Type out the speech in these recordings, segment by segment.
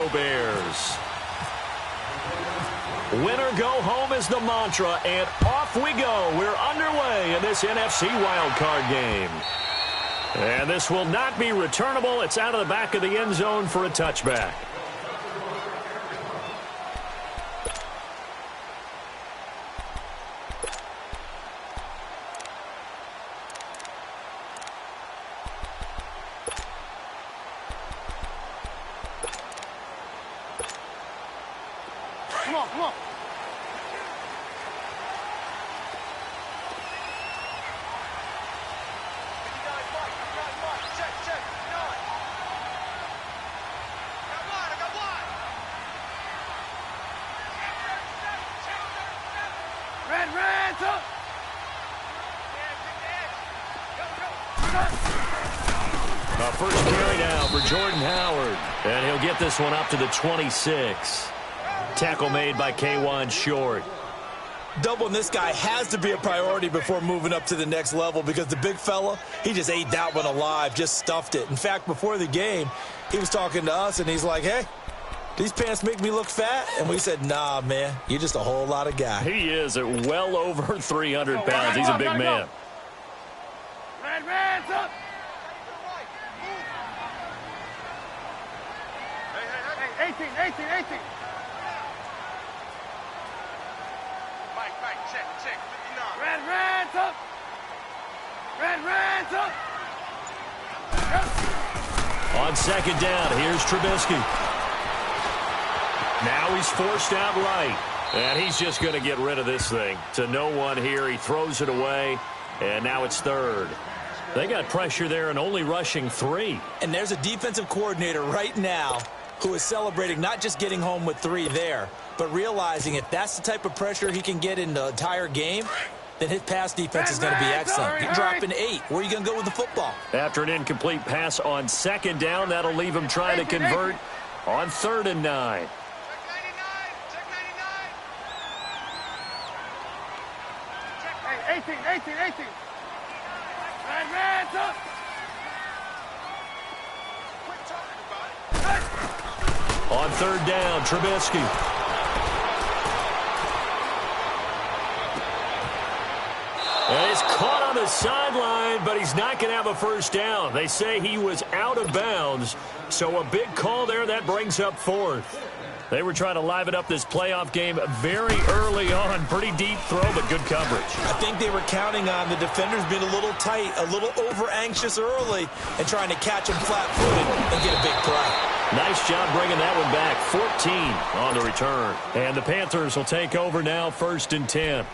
go Bears. Winner go home is the mantra, and off we go. We're underway in this NFC wildcard game. And this will not be returnable. It's out of the back of the end zone for a touchback. Come on, come on. Red, up. First carry now for Jordan Howard. And he'll get this one up to the 26. Tackle made by K1 Short. Doubling this guy has to be a priority before moving up to the next level because the big fella, he just ate that one alive, just stuffed it. In fact, before the game, he was talking to us, and he's like, hey, these pants make me look fat? And we said, nah, man, you're just a whole lot of guy. He is at well over 300 pounds. He's a big man. Red's up. Hey, 18. Check. Red's up. Red's up. On second down, here's Trubisky. Now he's forced out right. And he's just going to get rid of this thing. To no one here. He throws it away. And now it's third. They got pressure there and only rushing 3. And there's a defensive coordinator right now who is celebrating not just getting home with 3 there, but realizing if that's the type of pressure he can get in the entire game, then his pass defense is going to be excellent. You're dropping 8. Where are you going to go with the football? After an incomplete pass on second down, that'll leave him trying to convert on 3rd and 9. Check 18. Red's up. On 3rd down, Trubisky. And he's caught on the sideline, but he's not going to have a first down. They say he was out of bounds, so a big call there. That brings up 4th. They were trying to liven up this playoff game very early on. Pretty deep throw, but good coverage. I think they were counting on the defenders being a little tight, a little over-anxious early, and trying to catch him flat-footed and get a big play. Nice job bringing that one back. 14 on the return. And the Panthers will take over now, 1st and 10.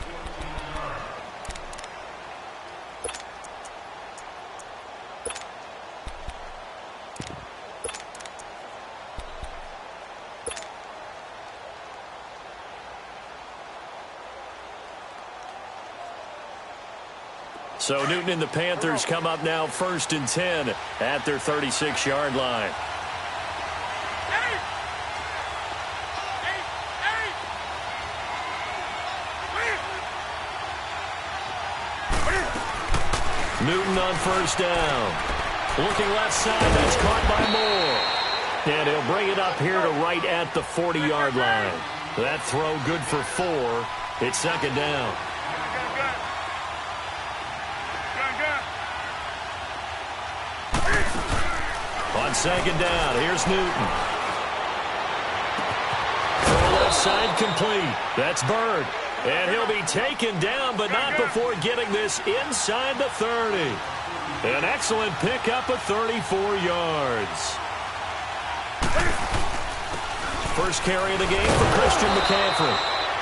So Newton and the Panthers come up now 1st and 10 at their 36-yard line. Newton on 1st down. Looking left side, that's caught by Moore. And he'll bring it up here to right at the 40-yard line. That throw good for 4. It's 2nd down. On 2nd down, here's Newton. Throw left side complete. That's Bird. And he'll be taken down, but not before getting this inside the 30. An excellent pickup of 34 yards. First carry of the game for Christian McCaffrey.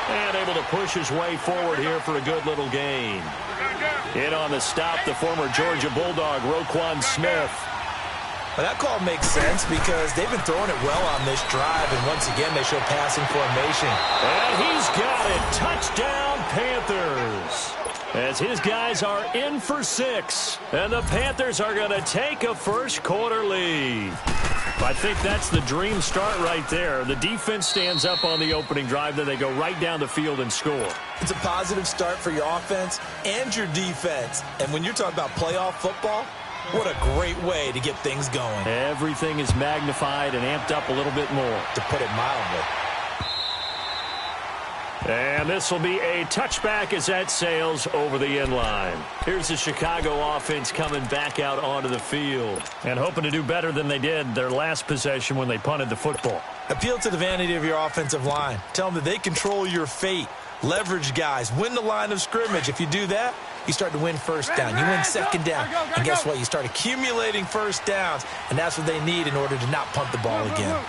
And able to push his way forward here for a good little gain. In on the stop, the former Georgia Bulldog, Roquan Smith. Well, that call makes sense because they've been throwing it well on this drive, and once again they show passing formation. And he's got it. Touchdown, Panthers. As his guys are in for 6. And the Panthers are going to take a first-quarter lead. I think that's the dream start right there. The defense stands up on the opening drive, then they go right down the field and score. It's a positive start for your offense and your defense. And when you're talking about playoff football, What a great way to get things going. Everything is magnified and amped up a little bit more. To put it mildly. And this will be a touchback as that sails over the end line. Here's the Chicago offense coming back out onto the field and hoping to do better than they did their last possession when they punted the football. Appeal to the vanity of your offensive line. Tell them that they control your fate. Leverage guys. Win the line of scrimmage. If you do that, you start to win first down. You win second down. And guess what? You start accumulating first downs. And that's what they need in order to not punt the ball again.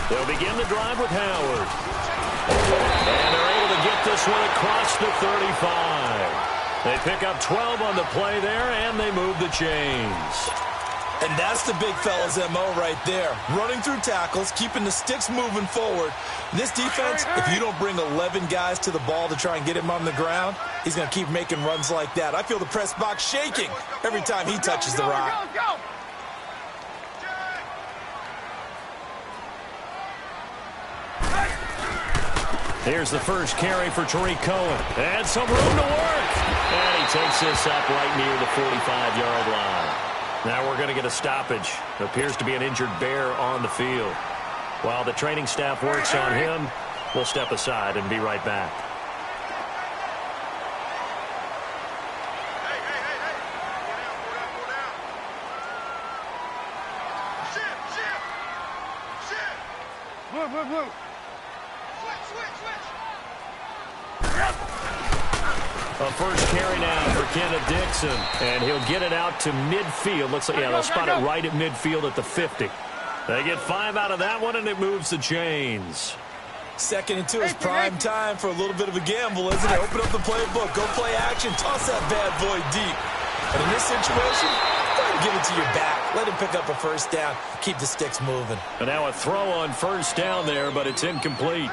They'll begin the drive with Howard. And they're able to get this one across the 35. They pick up 12 on the play there, and they move the chains. And that's the big fella's MO right there. Running through tackles, keeping the sticks moving forward. This defense, if you don't bring 11 guys to the ball to try and get him on the ground, he's going to keep making runs like that. I feel the press box shaking every time he touches the rock. Here's the first carry for Tariq Cohen. And some room to work. And he takes this up right near the 45-yard line. Now we're going to get a stoppage. It appears to be an injured Bear on the field. While the training staff works on him, we'll step aside and be right back. Blue. A first carry now for Kenneth Dixon. And he'll get it out to midfield. Looks like, yeah, they'll spot it right at midfield at the 50. They get 5 out of that one, and it moves the chains. 2nd and 2 is prime time for a little bit of a gamble, isn't it? Open up the playbook, go play action, toss that bad boy deep. And in this situation, go ahead and give it to your back. Let him pick up a first down. Keep the sticks moving. And now a throw on first down there, but it's incomplete.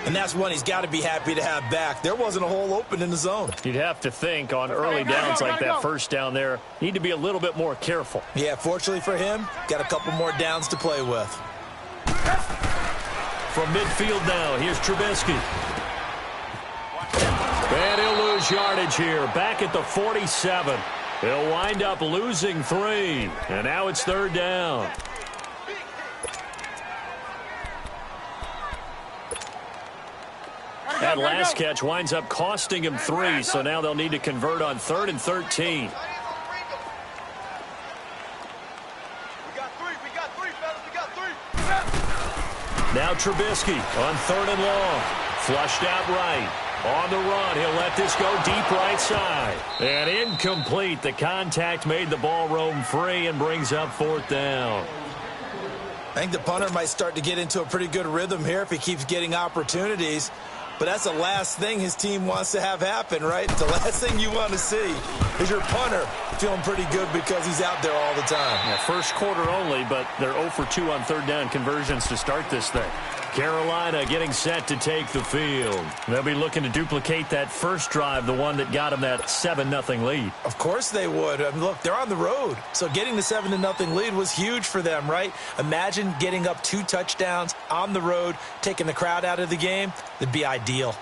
And that's one he's got to be happy to have back. There wasn't a hole open in the zone. You'd have to think on early downs like that first down there, need to be a little bit more careful. Yeah, fortunately for him, got a couple more downs to play with. From midfield now, here's Trubisky. And he'll lose yardage here, back at the 47. He'll wind up losing 3. And now it's 3rd down. That last catch winds up costing him 3, so now they'll need to convert on 3rd and 13. We got 3, fellas. We got 3. Now Trubisky on 3rd and long. Flushed out right. On the run, he'll let this go deep right side. And incomplete. The contact made the ball roam free and brings up 4th down. I think the punter might start to get into a pretty good rhythm here if he keeps getting opportunities. But that's the last thing his team wants to have happen, right? The last thing you want to see is your punter feeling pretty good because he's out there all the time. Yeah, first quarter only, but they're 0 for 2 on 3rd down conversions to start this thing. Carolina getting set to take the field. They'll be looking to duplicate that first drive, the one that got them that 7-0 lead. Of course they would. I mean, look, they're on the road. So getting the 7-0 lead was huge for them, right? Imagine getting up 2 touchdowns on the road, taking the crowd out of the game. That'd be ideal.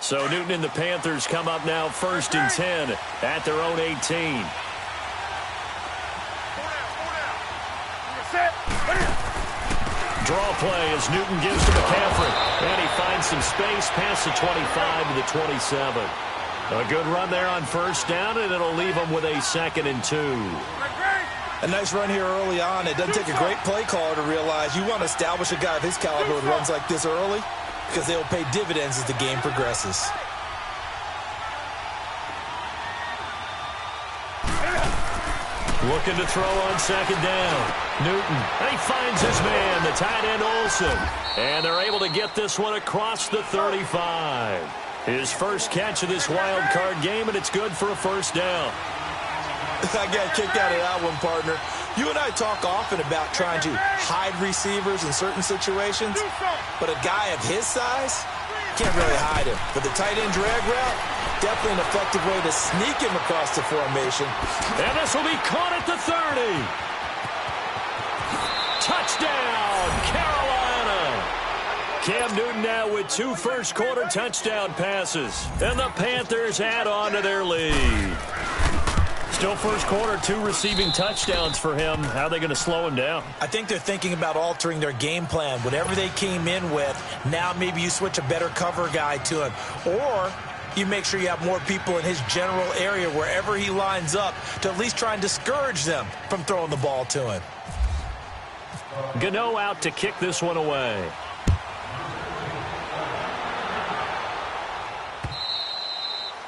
So Newton and the Panthers come up now 1st and 10 at their own 18. Draw play as Newton gives to McCaffrey. And he finds some space past the 25 to the 27. A good run there on first down, and it'll leave him with a 2nd and 2. A nice run here early on. It doesn't take a great play caller to realize you want to establish a guy of his caliber with runs like this early because they will pay dividends as the game progresses. Looking to throw on 2nd down. Newton, and he finds his man, the tight end Olsen. And they're able to get this one across the 35. His first catch of this wild card game, and it's good for a first down. I got kicked out of that one, partner. You and I talk often about trying to hide receivers in certain situations, but a guy of his size can't really hide him. But the tight end drag route, definitely an effective way to sneak him across the formation. And this will be caught at the 30. Touchdown, Carolina. Cam Newton now with 2 first-quarter touchdown passes. And the Panthers add on to their lead. Still first quarter, 2 receiving touchdowns for him. How are they going to slow him down? I think they're thinking about altering their game plan. Whatever they came in with, now maybe you switch a better cover guy to him. Or you make sure you have more people in his general area wherever he lines up to at least try and discourage them from throwing the ball to him. Gano out to kick this one away.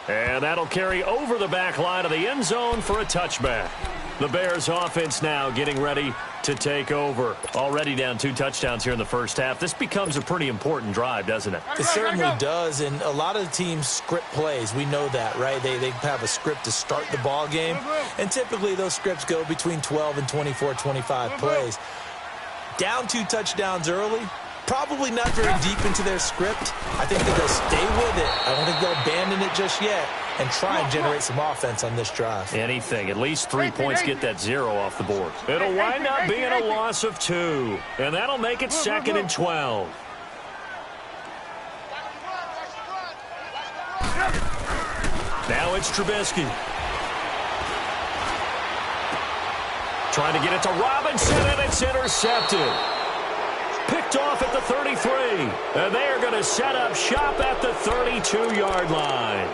And that'll carry over the back line of the end zone for a touchback. The Bears offense now getting ready to take over. Already down 2 touchdowns here in the first half. This becomes a pretty important drive, doesn't it? It certainly does, and a lot of the teams script plays. We know that, right? They have a script to start the ball game, and typically those scripts go between 12 and 24, 25 plays. Down 2 touchdowns early, probably not very deep into their script. I think that they'll stay with it. I don't think they'll abandon it just yet and try and generate some offense on this drive. Anything. At least 3 points, get that 0 off the board. It'll wind up being a loss of 2, and that'll make it 2nd and 12. Now it's Trubisky. Trying to get it to Robinson, and it's intercepted. Picked off at the 33, and they are going to set up shop at the 32-yard line.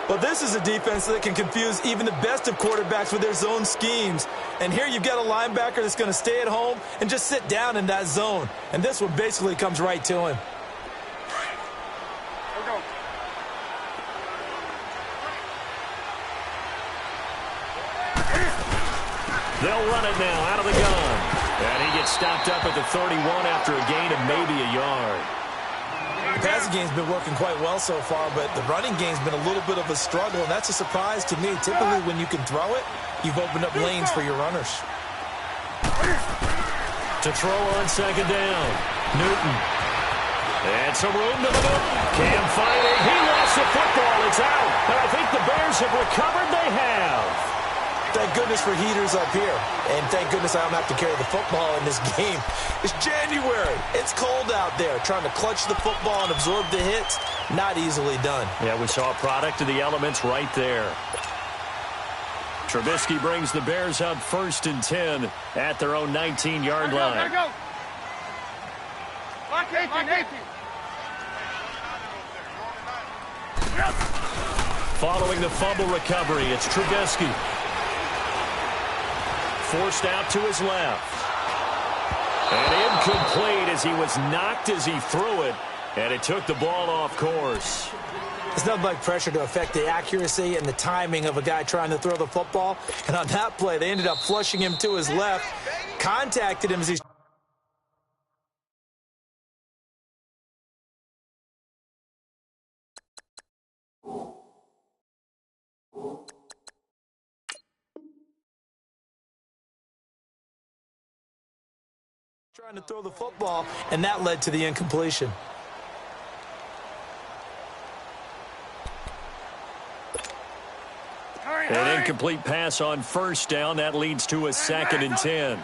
Well, this is a defense that can confuse even the best of quarterbacks with their zone schemes. And here you've got a linebacker that's going to stay at home and just sit down in that zone. And this one basically comes right to him. They'll run it now out of the gun. And he gets stopped up at the 31 after a gain of maybe a yard. The passing game's been working quite well so far, but the running game's been a little bit of a struggle, and that's a surprise to me. Typically, when you can throw it, you've opened up lanes for your runners. To throw on 2nd down, Newton. And some room to the middle. Cam fighting. He lost the football. It's out. And I think the Bears have recovered. They have. Thank goodness for heaters up here. And thank goodness I don't have to carry the football in this game. It's January. It's cold out there. Trying to clutch the football and absorb the hits, not easily done. Yeah, we saw a product of the elements right there. Trubisky brings the Bears up 1st and 10 at their own 19-yard line. Go. Lock it. Following the fumble recovery, it's Trubisky. Forced out to his left. And incomplete as he was knocked as he threw it. And it took the ball off course. It's nothing like pressure to affect the accuracy and the timing of a guy trying to throw the football. And on that play, they ended up flushing him to his left, contacted him as he's trying to throw the football, and that led to the incompletion. An incomplete pass on 1st down. That leads to a 2nd and 10.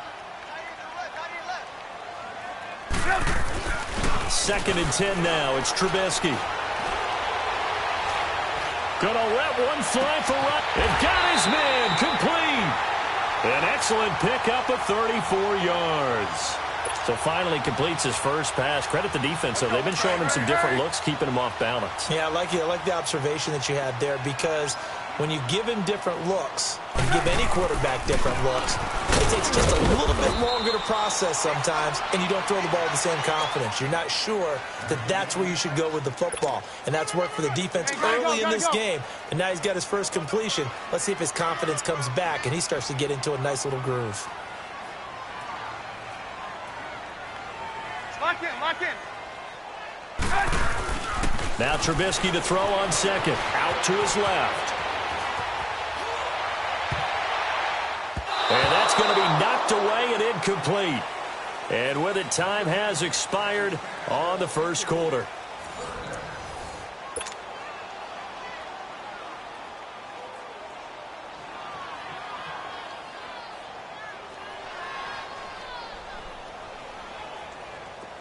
2nd and 10 now. It's Trubisky. Gonna let one fly for run. And got his man complete. An excellent pickup of 34 yards. So finally completes his first pass. Credit the defense, though. They've been showing him some different looks, keeping him off balance. Yeah, I like the observation that you had there, because when you give him different looks, and you give any quarterback different looks, it takes just a little bit longer to process sometimes, and you don't throw the ball with the same confidence. You're not sure that that's where you should go with the football, and that's worked for the defense early in this game, and now he's got his first completion. Let's see if his confidence comes back, and he starts to get into a nice little groove. Lock in. Now Trubisky to throw on 2nd. Out to his left. And that's going to be knocked away and incomplete. And with it, time has expired on the first quarter.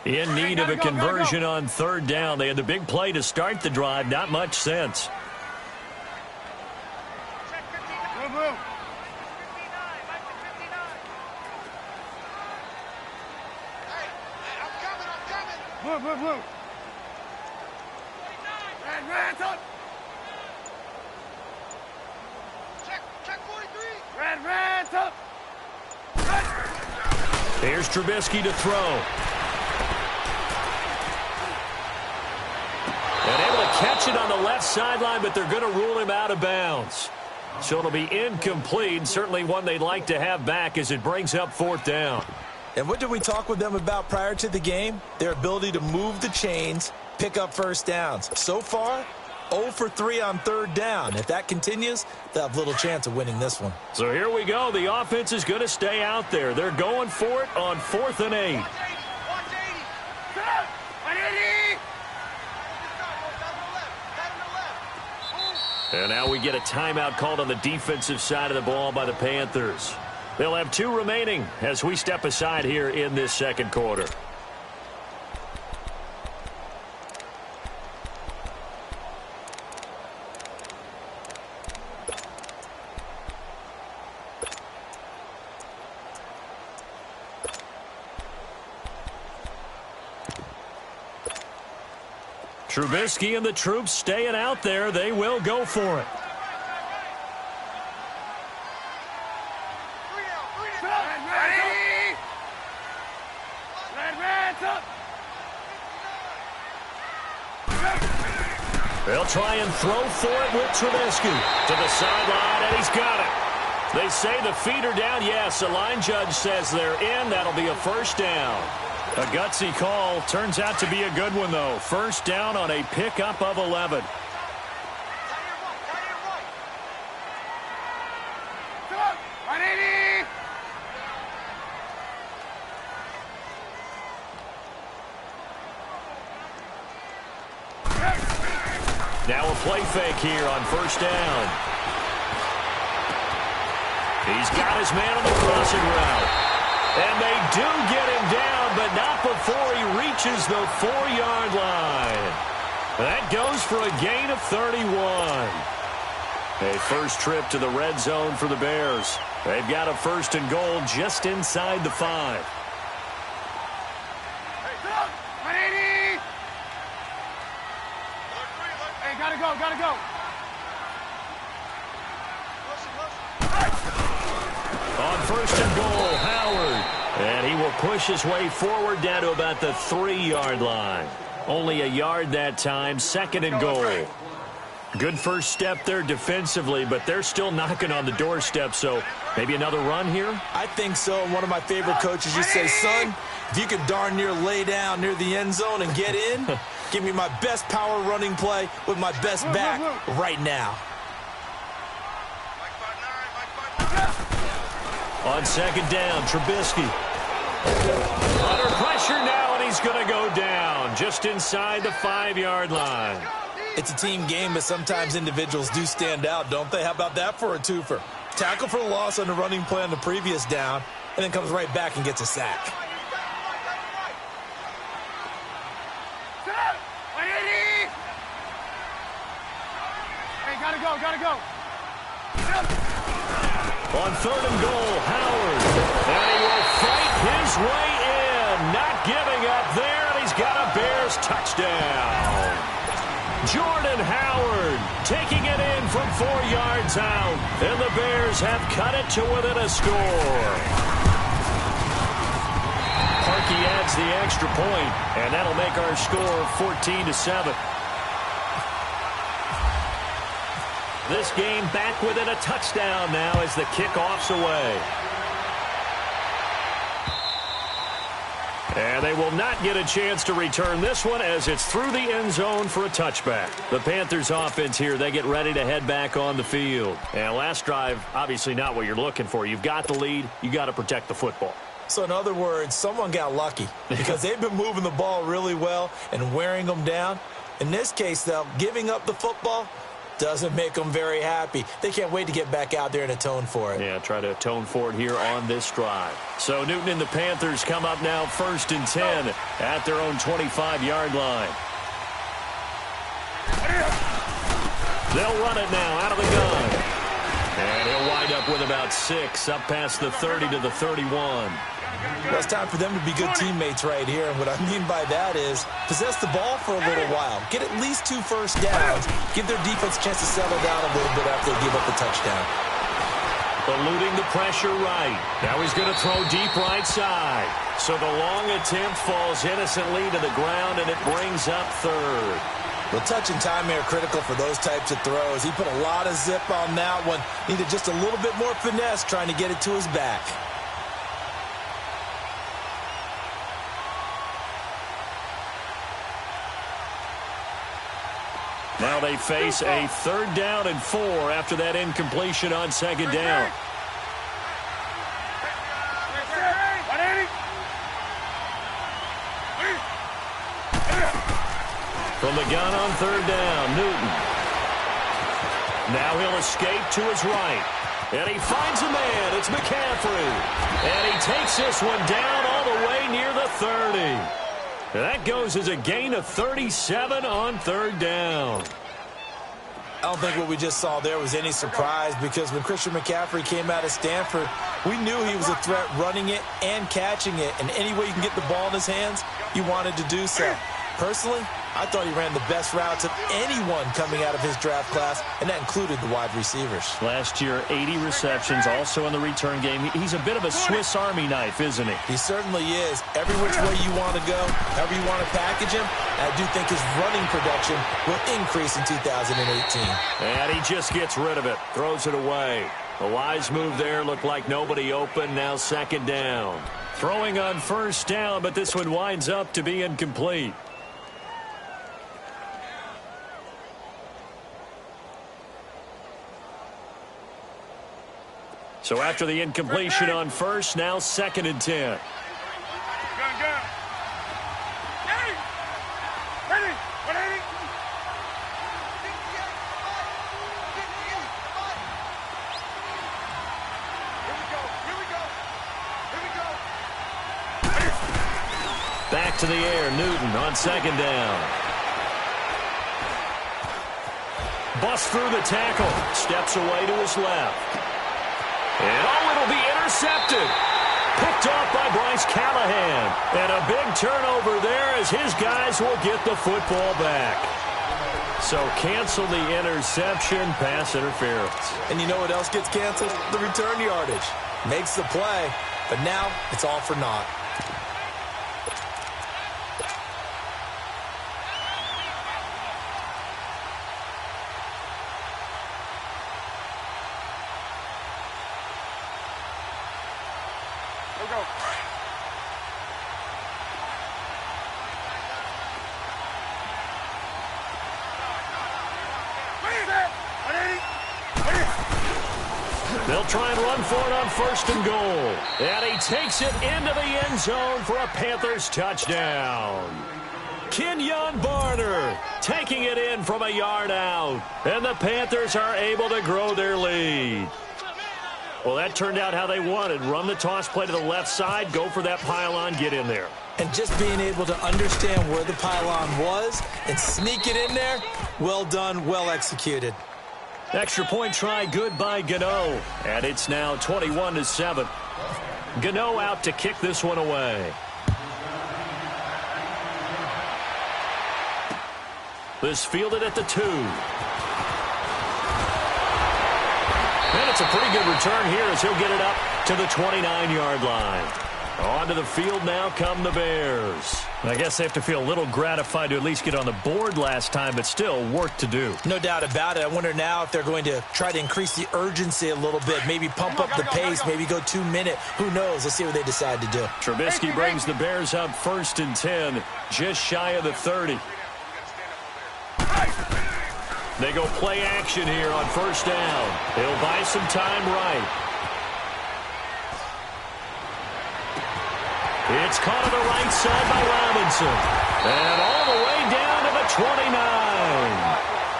In need of a conversion on third down. They had the big play to start the drive. Not much sense. Move. Move. Red, up. Check 43. Red, up. Here's Trubisky to throw. And able to catch it on the left sideline, but they're going to rule him out of bounds. So it'll be incomplete. Certainly one they'd like to have back as it brings up fourth down. And what did we talk with them about prior to the game? Their ability to move the chains, pick up first downs. So far, 0 for 3 on third down. If that continues, they'll have little chance of winning this one. So here we go. The offense is going to stay out there. They're going for it on 4th and 8. And now we get a timeout called on the defensive side of the ball by the Panthers. They'll have 2 remaining as we step aside here in this second quarter. Trubisky and the troops staying out there. They will go for it. They'll try and throw for it with Trubisky to the sideline, and he's got it. They say the feet are down. Yes, the line judge says they're in. That'll be a first down. A gutsy call. Turns out to be a good one, though. First down on a pickup of 11. Now a play fake here on first down. He's got his man on the crossing route. And they do get him down, but not before he reaches the 4-yard line. That goes for a gain of 31. A first trip to the red zone for the Bears. They've got a first and goal just inside the 5. Gotta go. On first and goal, Howard. And he will push his way forward down to about the 3-yard line. Only a yard that time, second and goal. Good first step there defensively, but they're still knocking on the doorstep, so maybe another run here? I think so. One of my favorite coaches used to say, son, if you can darn near lay down near the end zone and get in, give me my best power running play with my best back right now. On second down, Trubisky. Under pressure now, and he's going to go down just inside the 5-yard line. It's a team game, but sometimes individuals do stand out, don't they? How about that for a twofer? Tackle for the loss on the running play on the previous down, and then comes right back and gets a sack. Gotta go. On third and goal, Howard. And he will fight his way in. Not giving up there, and he's got a Bears touchdown. Jordan Howard taking it in from 4 yards out. And the Bears have cut it to within a score. Parkey adds the extra point, and that'll make our score 14-7. This game back within a touchdown now as the kickoff's away. And they will not get a chance to return this one as it's through the end zone for a touchback. The Panthers offense here, they get ready to head back on the field. And last drive, obviously not what you're looking for. You've got the lead. You got to protect the football. So in other words, someone got lucky because they've been moving the ball really well and wearing them down. In this case, though, giving up the football, Doesn't make them very happy. They can't wait to get back out there and atone for it. Yeah, try to atone for it here on this drive. So Newton and the Panthers come up now 1st and 10 at their own 25-yard line. They'll run it now out of the gun. And he'll wind up with about 6 up past the 30 to the 31. Well, it's time for them to be good teammates right here. And what I mean by that is possess the ball for a little while. Get at least 2 first downs. Give their defense a chance to settle down a little bit after they give up the touchdown. Eluding the pressure right. Now he's going to throw deep right side. So the long attempt falls innocently to the ground, and it brings up 3rd. Well, touch and time are critical for those types of throws. He put a lot of zip on that one. Needed just a little bit more finesse trying to get it to his back. Now they face a 3rd down and 4 after that incompletion on 2nd down. From the gun on 3rd down, Newton. Now he'll escape to his right. And he finds a man. It's McCaffrey. And he takes this one down all the way near the 30. That goes as a gain of 37 on 3rd down. I don't think what we just saw there was any surprise, because when Christian McCaffrey came out of Stanford, we knew he was a threat running it and catching it. And any way you can get the ball in his hands, he wanted to do so. Personally, I thought he ran the best routes of anyone coming out of his draft class, and that included the wide receivers. Last year, 80 receptions, also in the return game. He's a bit of a Swiss Army knife, isn't he? He certainly is. Every which way you want to go, however you want to package him, I do think his running production will increase in 2018. And he just gets rid of it, throws it away. A wise move there, looked like nobody open, now 2nd down. Throwing on 1st down, but this one winds up to be incomplete. So after the incompletion on 1st, now 2nd and 10. Back to the air, Newton on 2nd down. Busts through the tackle, steps away to his left. And it'll be intercepted. Picked off by Bryce Callahan. And a big turnover there as his guys will get the football back. So cancel the interception, pass interference. And you know what else gets canceled? The return yardage. Makes the play, but now it's all for naught. They'll try and run for it on 1st and goal. And he takes it into the end zone for a Panthers touchdown. Kenyon Barner taking it in from a yard out. And the Panthers are able to grow their lead. Well, that turned out how they wanted. Run the toss play to the left side, go for that pylon, get in there. And just being able to understand where the pylon was and sneak it in there, well done, well executed. Extra point try good by Gano. And it's now 21-7. Gano out to kick this one away. This fielded at the 2. And it's a pretty good return here as he'll get it up to the 29-yard line. Onto the field now come the Bears. I guess they have to feel a little gratified to at least get on the board last time, but still work to do. No doubt about it. I wonder now if they're going to try to increase the urgency a little bit, maybe pump up the pace, maybe go 2-minute. Who knows? Let's see what they decide to do. Trubisky brings the Bears up 1st and 10, just shy of the 30. They go play action here on 1st down. He'll buy some time right. It's caught on the right side by Robinson. And all the way down to the 29.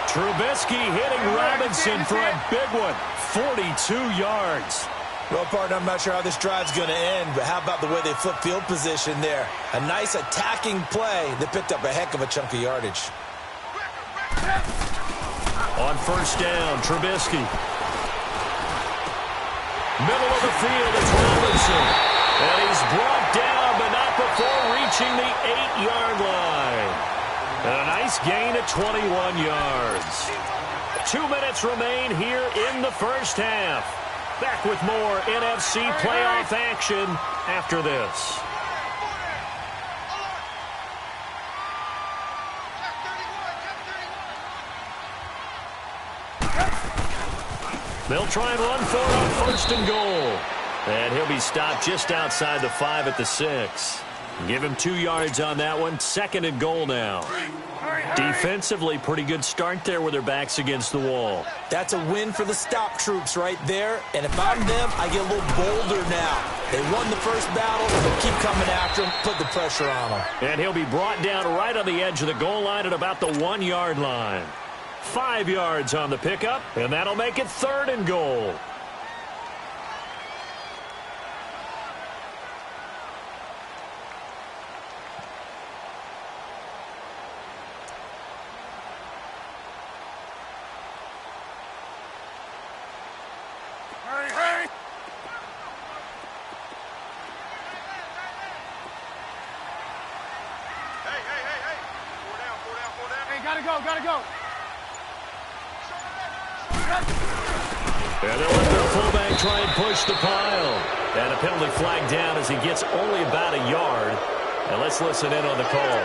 Trubisky hitting Robinson for a big one. 42 yards. Well, partner, I'm not sure how this drive's going to end, but how about the way they flip field position there? A nice attacking play that picked up a heck of a chunk of yardage. On first down, Trubisky. Middle of the field, it's Robinson. And he's brought down, but not before reaching the 8-yard line. And a nice gain at 21 yards. 2 minutes remain here in the first half. Back with more NFC playoff action after this. They'll try and run for it on first and goal. And he'll be stopped just outside the 5 at the 6. Give him 2 yards on that one. Second and goal now. Defensively, pretty good start there with their backs against the wall. That's a win for the stop troops right there. And if I'm them, I get a little bolder now. They won the first battle. They'll keep coming after him, put the pressure on him. And he'll be brought down right on the edge of the goal line at about the 1-yard line. 5 yards on the pickup, and that'll make it third and goal. Gotta go. And they'll let their fullback try and push the pile. And a penalty flag down as he gets only about a yard. And let's listen in on the call.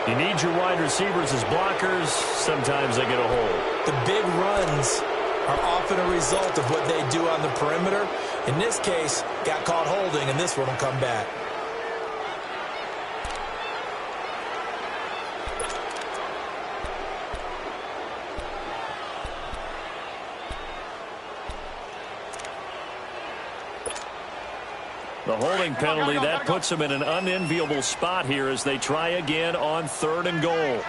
You need your wide receivers as blockers. Sometimes they get a hold. The big runs are often a result of what they do on the perimeter. In this case, got caught holding, and this one will come back. The holding penalty, that puts them in an unenviable spot here as they try again on third and goal.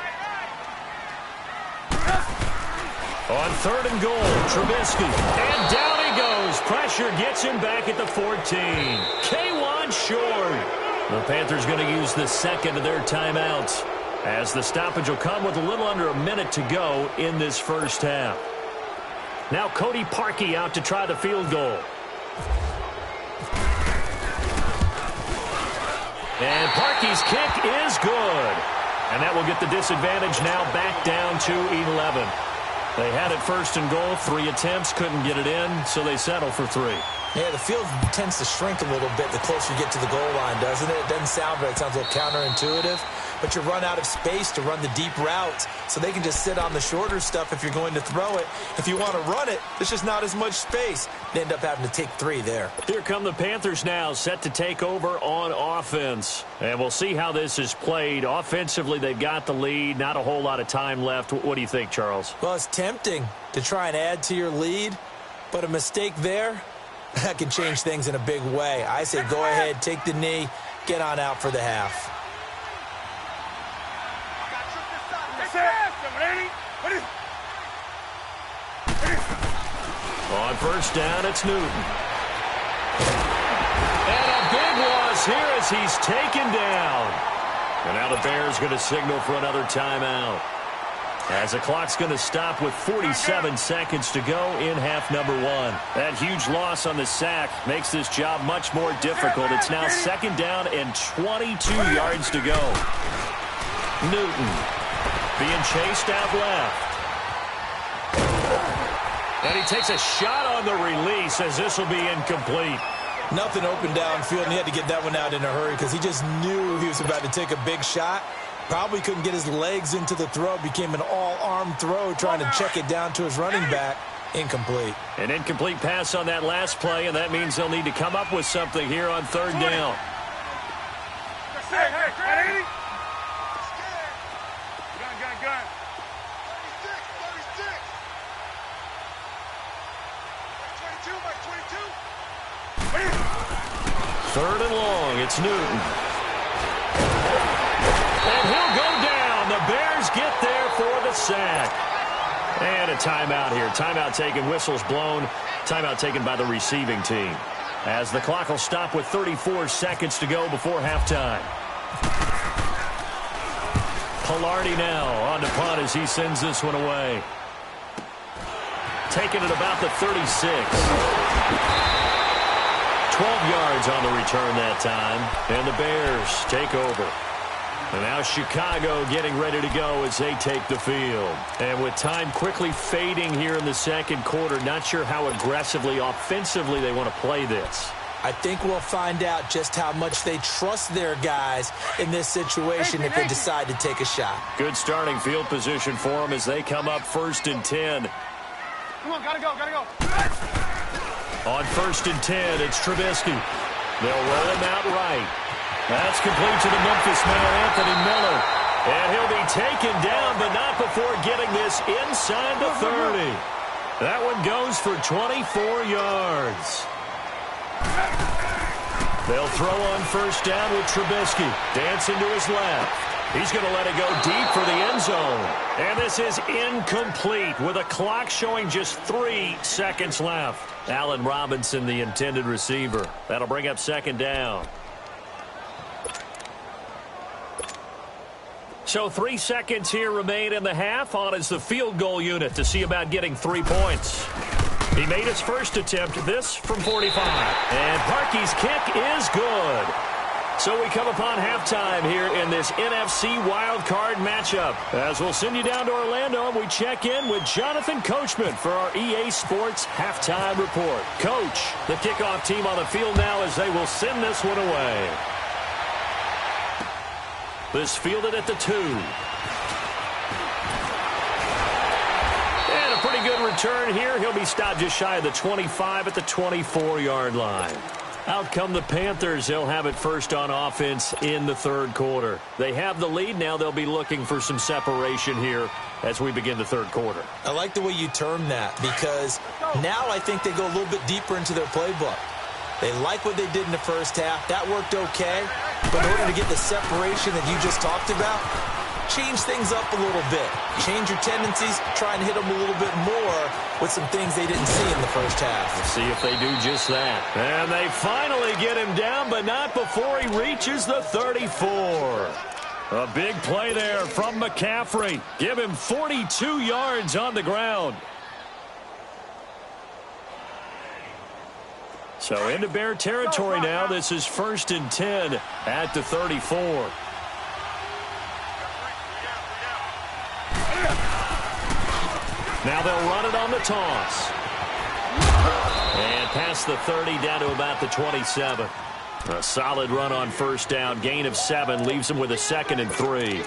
On third and goal, Trubisky. And down he goes. Pressure gets him back at the 14. K1 short. The Panthers going to use the second of their timeouts as the stoppage will come with a little under a minute to go in this first half. Now Cody Parkey out to try the field goal. And Parkey's kick is good. And that will get the disadvantage now back down to 11. They had it first and goal, 3 attempts, couldn't get it in, so they settle for 3. Yeah, the field tends to shrink a little bit the closer you get to the goal line, doesn't it? It doesn't sound right. It sounds a little counterintuitive. But you run out of space to run the deep routes, so they can just sit on the shorter stuff if you're going to throw it. If you want to run it, there's just not as much space. They end up having to take 3 there. Here come the Panthers now, set to take over on offense. And we'll see how this is played. Offensively, they've got the lead. Not a whole lot of time left. What do you think, Charles? Well, it's tempting to try and add to your lead, but a mistake there, that can change things in a big way. I say go ahead, take the knee, get on out for the half. On first down, it's Newton. And a big loss here as he's taken down. And now the Bears going to signal for another timeout. As the clock's going to stop with 47 seconds to go in half number 1. That huge loss on the sack makes this job much more difficult. It's now second down and 22 yards to go. Newton being chased out left. And he takes a shot on the release as this will be incomplete. Nothing open downfield, and he had to get that one out in a hurry because he just knew he was about to take a big shot. Probably couldn't get his legs into the throw. Became an all-arm throw trying to check it down to his running back. Incomplete. An incomplete pass on that last play, and that means they'll need to come up with something here on third down. Hey. Gun. 22. Third and long, it's Newton. And he'll go down. The Bears get there for the sack. And a timeout here. Timeout taken, whistles blown. Timeout taken by the receiving team. As the clock will stop with 34 seconds to go before halftime. Pilardi now on the punt as he sends this one away. Taking it about the 36. 12 yards on the return that time. And the Bears take over. And now Chicago getting ready to go as they take the field. And with time quickly fading here in the second quarter, not sure how aggressively, offensively they want to play this. I think we'll find out just how much they trust their guys in this situation if they decide to take a shot. Good starting field position for them as they come up 1st and 10. Come on, gotta go. On 1st and 10, it's Trubisky. They'll roll him out right. That's complete to the Memphis man, Anthony Miller. And he'll be taken down, but not before getting this inside the 30. That one goes for 24 yards. They'll throw on 1st down with Trubisky. Dancing to his left. He's going to let it go deep for the end zone. And this is incomplete with a clock showing just 3 seconds left. Allen Robinson, the intended receiver. That'll bring up 2nd down. So 3 seconds here remain in the half. On is the field goal unit to see about getting 3 points. He made his first attempt, this from 45. And Parkey's kick is good. So we come upon halftime here in this NFC wildcard matchup. As we'll send you down to Orlando, and we check in with Jonathan Coachman for our EA Sports Halftime Report. Coach, the kickoff team on the field now as they will send this one away. This fielded at the 2. And a pretty good return here. He'll be stopped just shy of the 25 at the 24-yard line. Out come the Panthers. They'll have it first on offense in the 3rd quarter. They have the lead. Now they'll be looking for some separation here as we begin the 3rd quarter. I like the way you term that because now I think they go a little bit deeper into their playbook. They like what they did in the first half. That worked okay. But in order to get the separation that you just talked about, change things up a little bit. Change your tendencies, try and hit them a little bit more with some things they didn't see in the first half. Let's see if they do just that. And they finally get him down, but not before he reaches the 34. A big play there from McCaffrey. Give him 42 yards on the ground. So into Bear territory now. This is 1st and 10 at the 34. Now they'll run it on the toss. And past the 30 down to about the 27. A solid run on 1st down. Gain of 7 leaves them with a 2nd and 3.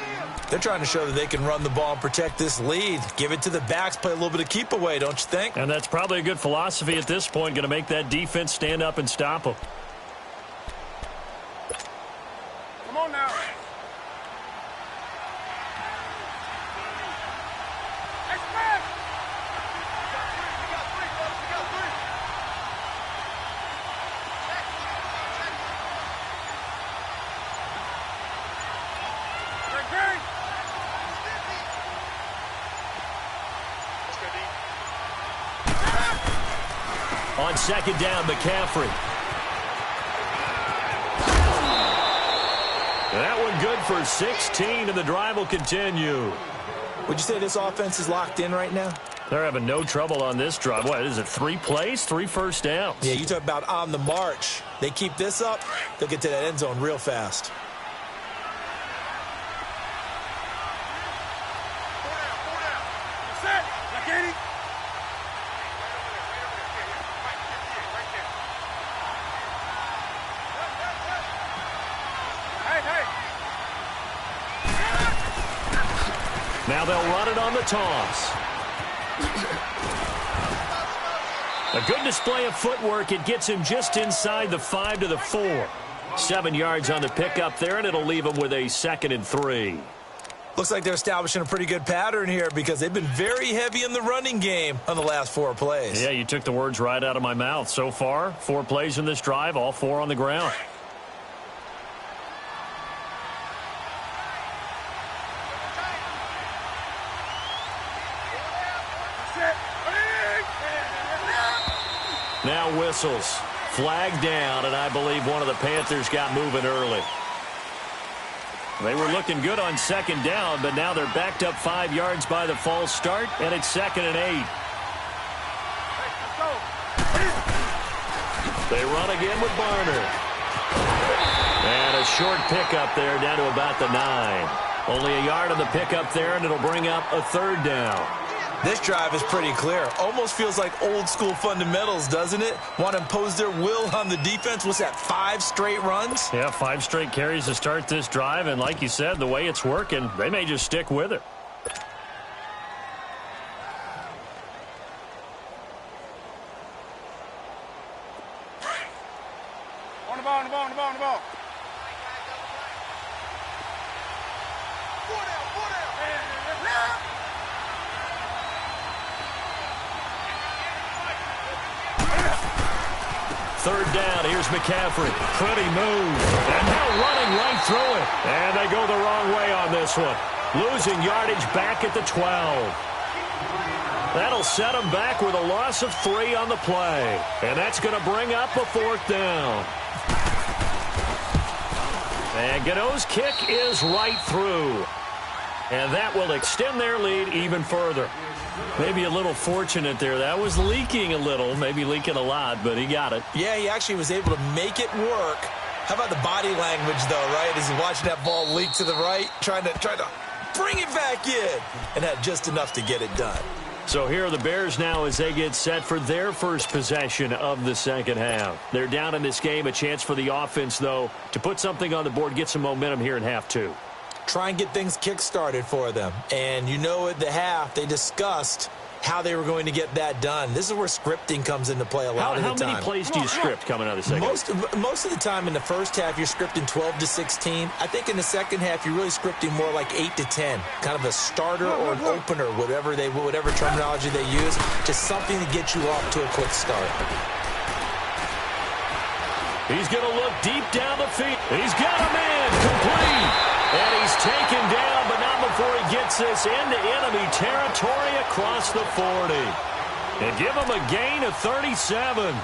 They're trying to show that they can run the ball and protect this lead. Give it to the backs, play a little bit of keep away, don't you think? And that's probably a good philosophy at this point. Going to make that defense stand up and stop them. Come on now. Expect. We got 3, folks. We got 3. Greg. On 2nd down, McCaffrey. That one good for 16, and the drive will continue. Would you say this offense is locked in right now? They're having no trouble on this drive. What is it, 3 plays, 3 first downs? Yeah, you talk about on the march. They keep this up, they'll get to that end zone real fast. Set. Like 80. Now they'll run it on the toss. A good display of footwork. It gets him just inside the 5 to the 4. 7 yards on the pickup there, and it'll leave him with a 2nd and 3. Looks like they're establishing a pretty good pattern here because they've been very heavy in the running game on the last 4 plays. Yeah, you took the words right out of my mouth. So far, 4 plays in this drive, all 4 on the ground. Now whistles. Flag down, and I believe one of the Panthers got moving early. They were looking good on second down, but now they're backed up 5 yards by the false start, and it's 2nd and 8. They run again with Barner. And a short pickup there down to about the 9. Only a yard on the pickup there, and it'll bring up a 3rd down. This drive is pretty clear. Almost feels like old school fundamentals, doesn't it? Want to impose their will on the defense. What's that, 5 straight runs? Yeah, 5 straight carries to start this drive, and like you said, the way it's working, they may just stick with it. On the ball, on the ball, on the ball, on the ball. Third down, here's McCaffrey. Pretty move. And now running right through it. And they go the wrong way on this one. Losing yardage back at the 12. That'll set them back with a loss of 3 on the play. And that's going to bring up a 4th down. And Gano's kick is right through. And that will extend their lead even further. Maybe a little fortunate there. That was leaking a little, maybe leaking a lot, but he got it. Yeah, he actually was able to make it work. How about the body language, though, right? As he's watching that ball leak to the right, trying to bring it back in, and had just enough to get it done. So here are the Bears now as they get set for their first possession of the second half. They're down in this game. A chance for the offense, though, to put something on the board, get some momentum here in half 2. Try and get things kick-started for them. And you know at the half, they discussed how they were going to get that done. This is where scripting comes into play a lot of the time. How many plays do you script coming out of the second half? Most of the time in the first half, you're scripting 12 to 16. I think in the second half, you're really scripting more like 8 to 10. Kind of a starter or an opener, whatever terminology they use. Just something to get you off to a quick start. He's going to look deep down the field. He's got a man complete. And he's taken down, but not before he gets this into enemy territory across the 40. And give him a gain of 37.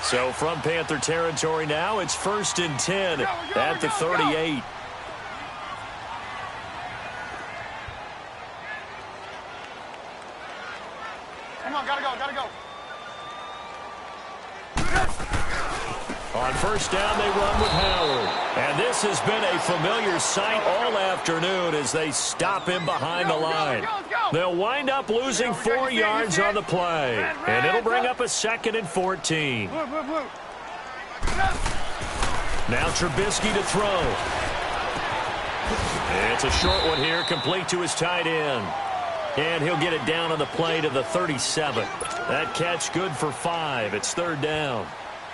So from Panther territory now, it's 1st and 10 at the 38. Come on, gotta go, gotta go. On first down, they run with Howard. And this has been a familiar sight all afternoon as they stop him behind the line. They'll wind up losing 4 yards on the play. And it'll bring up a 2nd and 14. Now Trubisky to throw. It's a short one here, complete to his tight end. And he'll get it down on the play to the 37. That catch good for 5. It's 3rd down.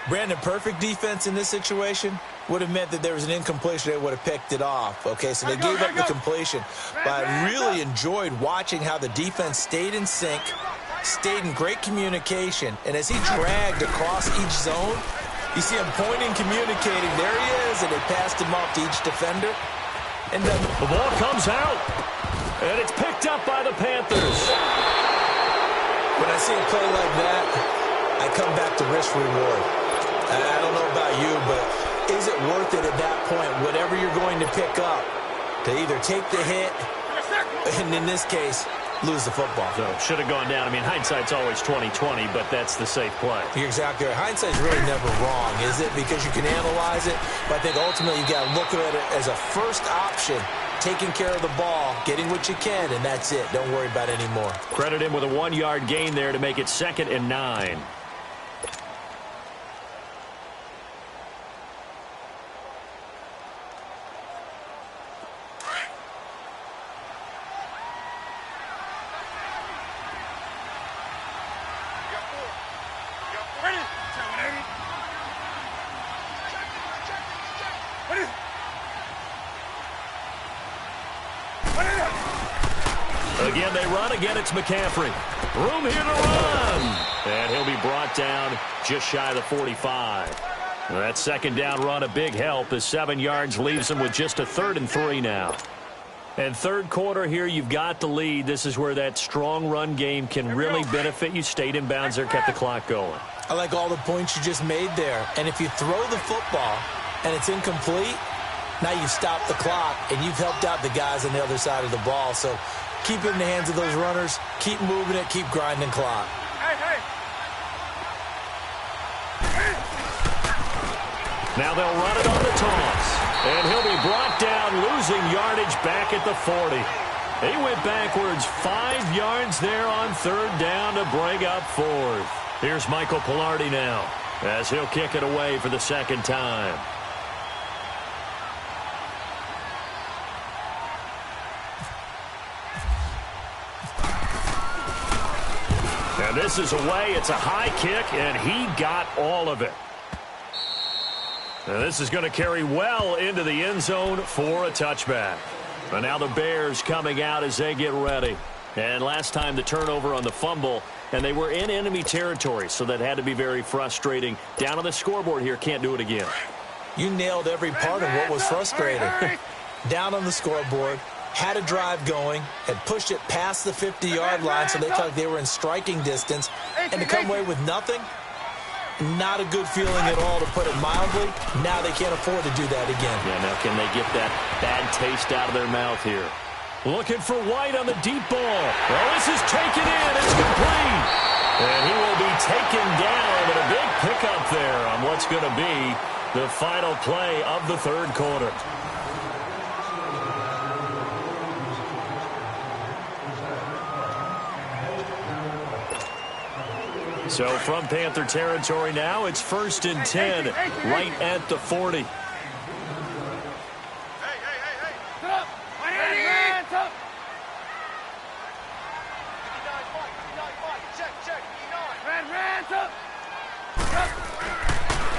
Brandon, perfect defense in this situation would have meant that there was an incompletion. They would have picked it off. Okay, so they gave up the completion. But I really enjoyed watching how the defense stayed in sync, stayed in great communication. And as he dragged across each zone, you see him pointing, communicating. There he is, and they passed him off to each defender. And then the ball comes out. And it's picked up by the Panthers. When I see a play like that, I come back to risk-reward. I don't know about you, but is it worth it at that point, whatever you're going to pick up, to either take the hit, and in this case, lose the football? So should have gone down. I mean, hindsight's always 20/20, but that's the safe play. You're exactly right. Hindsight's really never wrong, is it? Because you can analyze it, but I think ultimately you got to look at it as a first option. Taking care of the ball, getting what you can, and that's it. Don't worry about it anymore. Credit him with a 1-yard gain there to make it 2nd and 9. Again, they run. Again, it's McCaffrey. Room here to run. And he'll be brought down just shy of the 45. That second down run a big help as 7 yards leaves them with just a 3rd and 3 now. And third quarter here, you've got the lead. This is where that strong run game can really benefit you. Stayed in bounds there, kept the clock going. I like all the points you just made there. And if you throw the football and it's incomplete, now you stop the clock and you've helped out the guys on the other side of the ball. So keep it in the hands of those runners. Keep moving it. Keep grinding clock. Now they'll run it on the toss. And he'll be brought down, losing yardage back at the 40. He went backwards 5 yards there on 3rd down to bring up 4th. Here's Michael Pilardi now as he'll kick it away for the 2nd time. And this is away. It's a high kick, and he got all of it. Now this is going to carry well into the end zone for a touchback. And now the Bears coming out as they get ready. And last time the turnover on the fumble, and they were in enemy territory, so that had to be very frustrating. Down on the scoreboard here, can't do it again. You nailed every part of what was frustrating. Down on the scoreboard, had a drive going, had pushed it past the 50-yard line so they felt like they were in striking distance, and to come away with nothing, not a good feeling at all, to put it mildly. Now they can't afford to do that again. Yeah, now can they get that bad taste out of their mouth here? Looking for White on the deep ball. Well, this is taken in. It's complete. And he will be taken down, but a big pickup there on what's going to be the final play of the third quarter. So from Panther territory now, it's 1st and 10, right at the 40.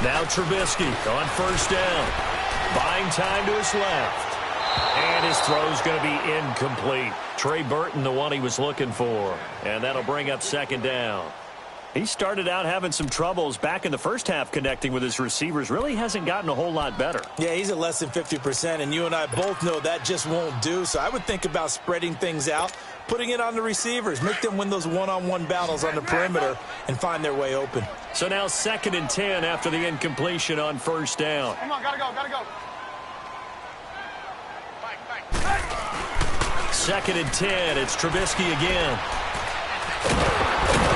Now Trubisky on 1st down. Buying time to his left. And his throw's going to be incomplete. Trey Burton, the one he was looking for. And that'll bring up 2nd down. He started out having some troubles back in the first half connecting with his receivers. Really hasn't gotten a whole lot better. Yeah, he's at less than 50%, and you and I both know that just won't do. So I would think about spreading things out, putting it on the receivers, make them win those one-on-one battles on the perimeter and find their way open. So now 2nd and 10 after the incompletion on 1st down. Come on, gotta go, gotta go. 2nd and 10, it's Trubisky again.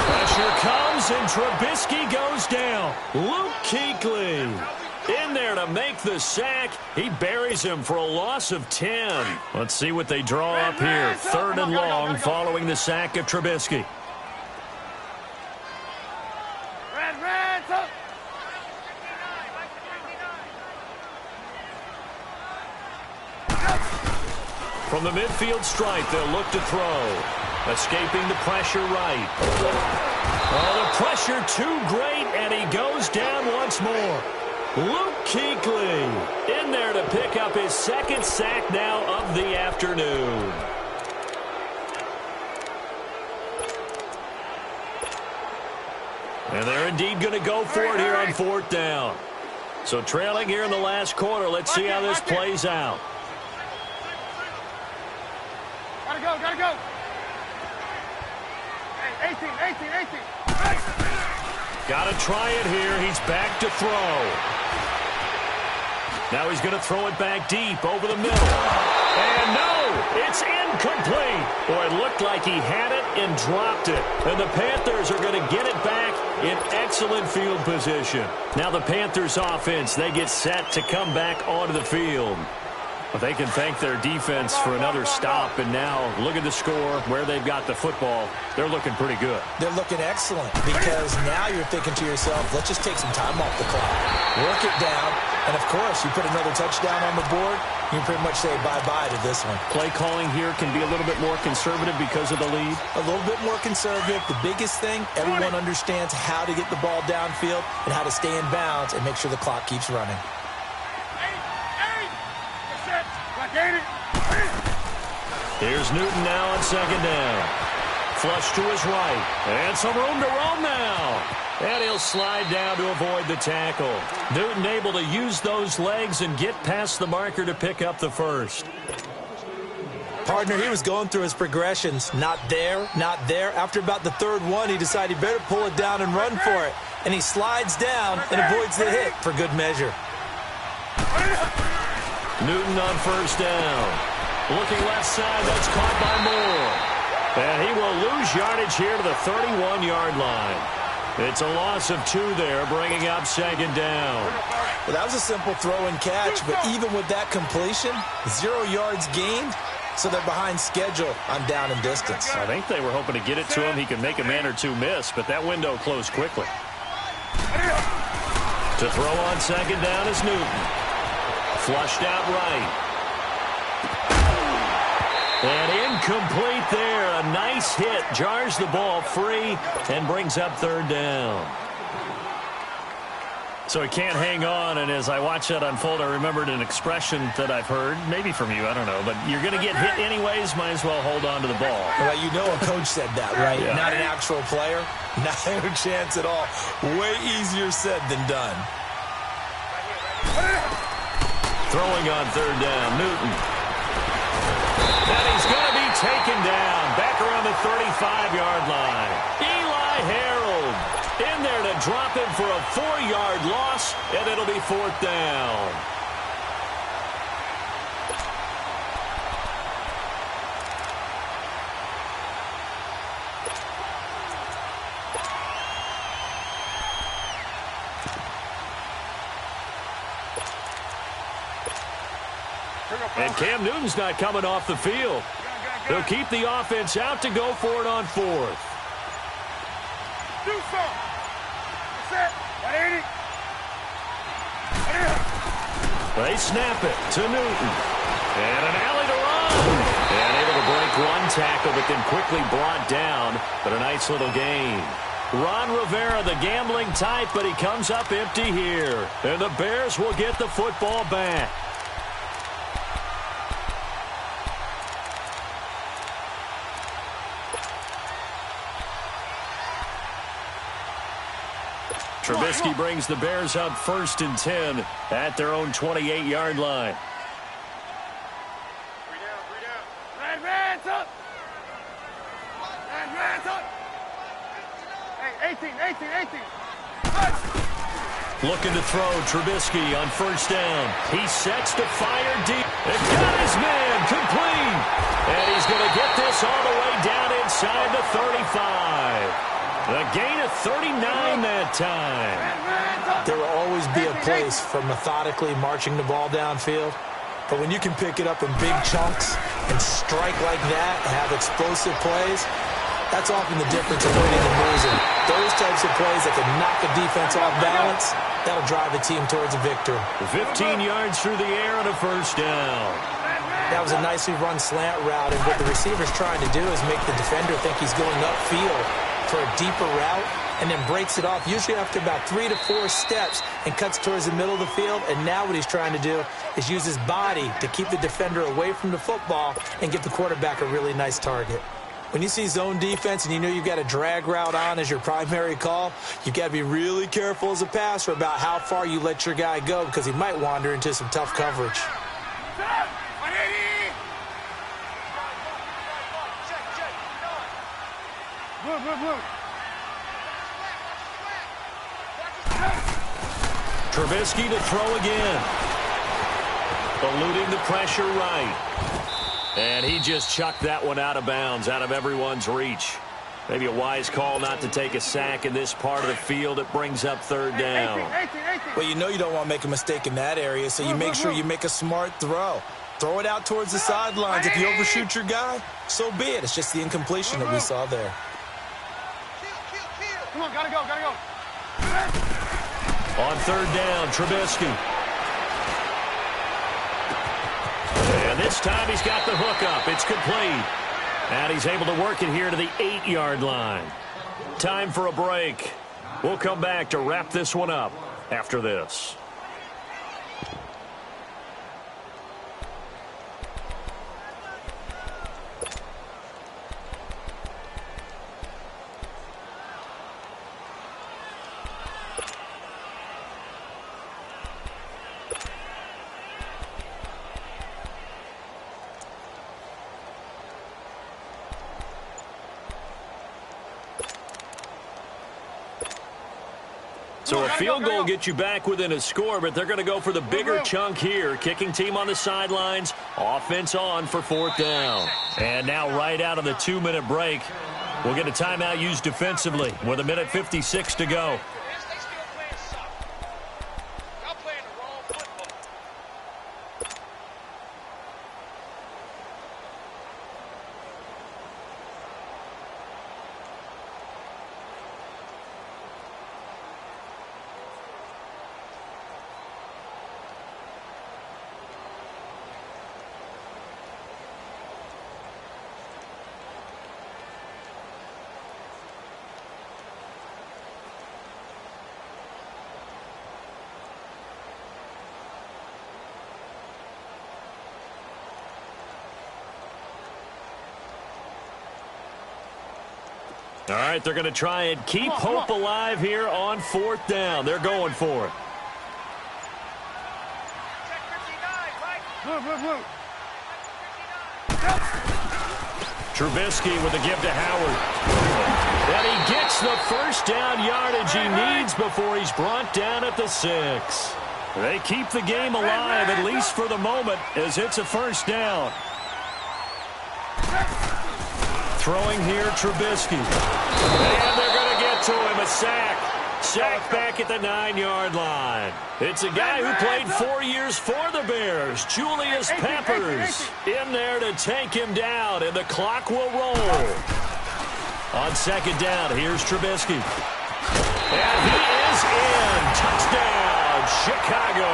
Pressure comes, and Trubisky goes down. Luke Kuechly in there to make the sack. He buries him for a loss of 10. Let's see what they draw up here. 3rd and long following the sack of Trubisky. From the midfield stripe, they'll look to throw. Escaping the pressure right. Oh, the pressure too great, and he goes down once more. Luke Kuechly in there to pick up his 2nd sack now of the afternoon. And they're indeed going to go for it here on 4th down. So trailing here in the last quarter. Let's see how this plays out. Gotta go, gotta go. 18. Got to try it here. He's back to throw. Now he's going to throw it back deep over the middle. And no, it's incomplete. Boy, it looked like he had it and dropped it. And the Panthers are going to get it back in excellent field position. Now the Panthers offense, they get set to come back onto the field. But they can thank their defense for another stop. And now look at the score, where they've got the football. They're looking pretty good. They're looking excellent because now you're thinking to yourself, let's just take some time off the clock. Work it down. And, of course, you put another touchdown on the board, you pretty much say bye-bye to this one. Play calling here can be a little bit more conservative because of the lead. A little bit more conservative. The biggest thing, everyone understands how to get the ball downfield and how to stay in bounds and make sure the clock keeps running. Here's Newton now on 2nd down. flush to his right. And some room to roam now. And he'll slide down to avoid the tackle. Newton able to use those legs and get past the marker to pick up the first. Partner, he was going through his progressions. Not there, not there. After about the third one, he decided he better pull it down and run for it. And he slides down and avoids the hit for good measure. Newton on first down. Looking left side, that's caught by Moore. And he will lose yardage here to the 31-yard line. It's a loss of 2 there, bringing up second down. Well, that was a simple throw and catch, but even with that completion, 0 yards gained, so they're behind schedule on down and distance. I think they were hoping to get it to him. He could make a man or two miss, but that window closed quickly. To throw on second down is Newton. Flushed out right. And incomplete there. A nice hit. Jars the ball free and brings up third down. So he can't hang on, and as I watch that unfold, I remembered an expression that I've heard, maybe from you, I don't know, but you're going to get hit anyways, might as well hold on to the ball. Well, you know a coach said that, right? Yeah. Not an actual player. Not a chance at all. Way easier said than done. Throwing on third down, Newton. And he's going to be taken down, back around the 35-yard line. Eli Harold in there to drop him for a 4-yard loss, and it'll be fourth down. And Cam Newton's not coming off the field. He'll keep the offense out to go for it on fourth. Do something. That's it. 180. They snap it to Newton. And an alley to run. And able to break one tackle, but then quickly brought down. But a nice little gain. Ron Rivera, the gambling type, but he comes up empty here. And the Bears will get the football back. Trubisky brings the Bears up 1st and 10 at their own 28-yard line. 3 down. Hands up. Hands up. Hey, 18. Looking to throw, Trubisky on first down. He sets to fire deep. And got his man complete. And he's going to get this all the way down inside the 35. The gain of 39 that time. There will always be a place for methodically marching the ball downfield. But when you can pick it up in big chunks and strike like that and have explosive plays, that's often the difference in winning and losing. Those types of plays that can knock a defense off balance, that'll drive a team towards a victory. 15 yards through the air and a first down. That was a nicely run slant route, and what the receiver's trying to do is make the defender think he's going upfield for a deeper route, and then breaks it off, usually after about 3 to 4 steps, and cuts towards the middle of the field. And now what he's trying to do is use his body to keep the defender away from the football and give the quarterback a really nice target. When you see zone defense and you know you've got a drag route on as your primary call, you've got to be really careful as a passer about how far you let your guy go, because he might wander into some tough coverage. Trubisky to throw again. Eluding the pressure right. And he just chucked that one out of bounds, out of everyone's reach. Maybe a wise call not to take a sack in this part of the field. It brings up third down. Well, you know you don't want to make a mistake in that area, so you make sure you make a smart throw. Throw it out towards the sidelines. If you overshoot your guy, so be it. It's just the incompletion that we saw there. Come on, gotta go. On third down, Trubisky. And this time he's got the hook up. It's complete. And he's able to work it here to the 8-yard line. Time for a break. We'll come back to wrap this one up after this. So a field goal gets you back within a score, but they're going to go for the bigger chunk here. Kicking team on the sidelines, offense on for 4th down. And now right out of the 2-minute break, we'll get a timeout used defensively with 1:56 to go. All right, they're going to try and keep hope alive here on 4th down. They're going for it. Trubisky with a give to Howard. And he gets the first down yardage he needs before he's brought down at the 6. They keep the game alive, at least for the moment, as it's a first down. Throwing here, Trubisky. And they're going to get to him, a sack. Sack back at the 9-yard line. It's a guy who played 4 years for the Bears, Julius Peppers, in there to take him down, and the clock will roll. On 2nd down, here's Trubisky. And he is in. Touchdown, Chicago.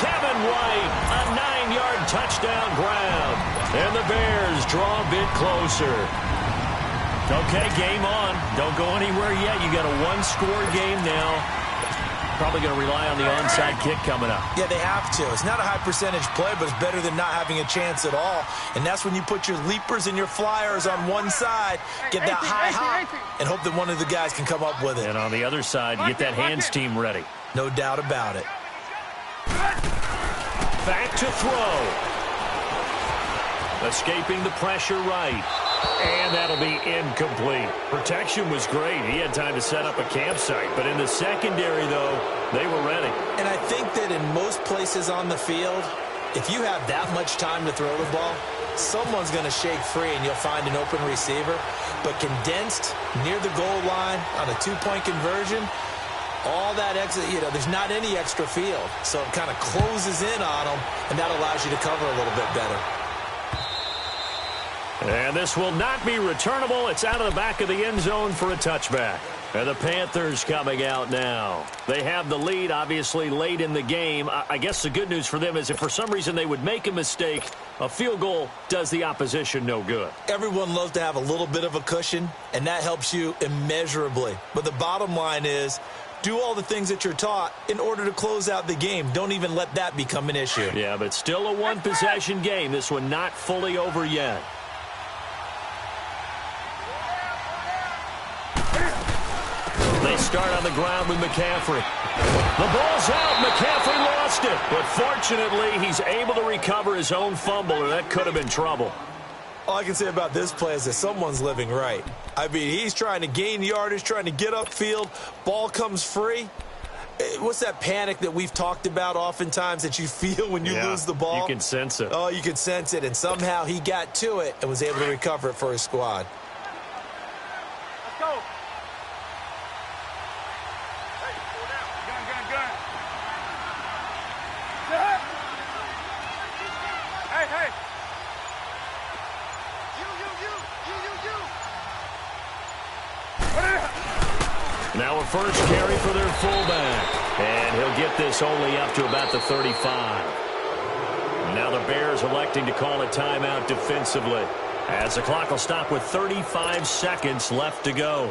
Kevin White, a 9-yard touchdown ground. And the Bears draw a bit closer. Okay, game on. Don't go anywhere yet. You got a 1-score game now. Probably going to rely on the onside kick coming up. Yeah, they have to. It's not a high percentage play, but it's better than not having a chance at all. And that's when you put your leapers and your flyers on one side, get that high hop, and hope that one of the guys can come up with it. And on the other side, you get that hands team ready. No doubt about it. Back to throw. Escaping the pressure right. And that'll be incomplete. Protection was great. He had time to set up a campsite. But in the secondary, though, they were ready. And I think that in most places on the field, if you have that much time to throw the ball, someone's going to shake free and you'll find an open receiver. But condensed near the goal line on a 2-point conversion, all that extra, there's not any extra field. So it kind of closes in on them, and that allows you to cover a little bit better. And this will not be returnable. It's out of the back of the end zone for a touchback. And the Panthers coming out now. They have the lead, obviously, late in the game. I guess the good news for them is if for some reason they would make a mistake, a field goal does the opposition no good. Everyone loves to have a little bit of a cushion, and that helps you immeasurably. But the bottom line is, do all the things that you're taught in order to close out the game. Don't even let that become an issue. Yeah, but still a one-possession game. This one not fully over yet. They start on the ground with McCaffrey. The ball's out. McCaffrey lost it. But fortunately, he's able to recover his own fumble, or that could have been trouble. All I can say about this play is that someone's living right. I mean, he's trying to gain yardage, trying to get upfield. Ball comes free. What's that panic that we've talked about oftentimes that you feel when you lose the ball? You can sense it. Oh, you can sense it. And somehow he got to it and was able to recover it for his squad. Let's go. Hey, pull down. Gun. Hey. You. Now a first carry for their fullback. And he'll get this only up to about the 35. Now the Bears electing to call a timeout defensively, as the clock will stop with 35 seconds left to go.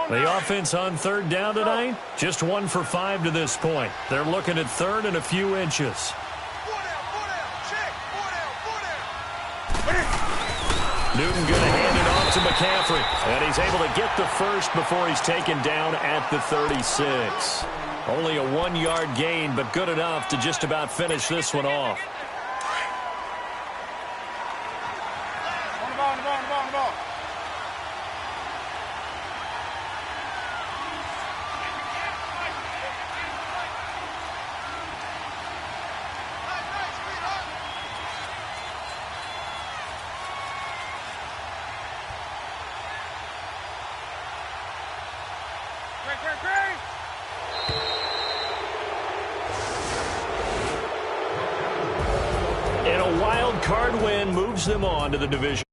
The offense on third down tonight, just 1 for 5 to this point. They're looking at third and a few inches. Check. Newton going to hand it off to McCaffrey. And he's able to get the first before he's taken down at the 36. Only a 1-yard gain, but good enough to just about finish this one off. On the ball, on the ball, on the ball, on the ball. And a wild card win moves them on to the division.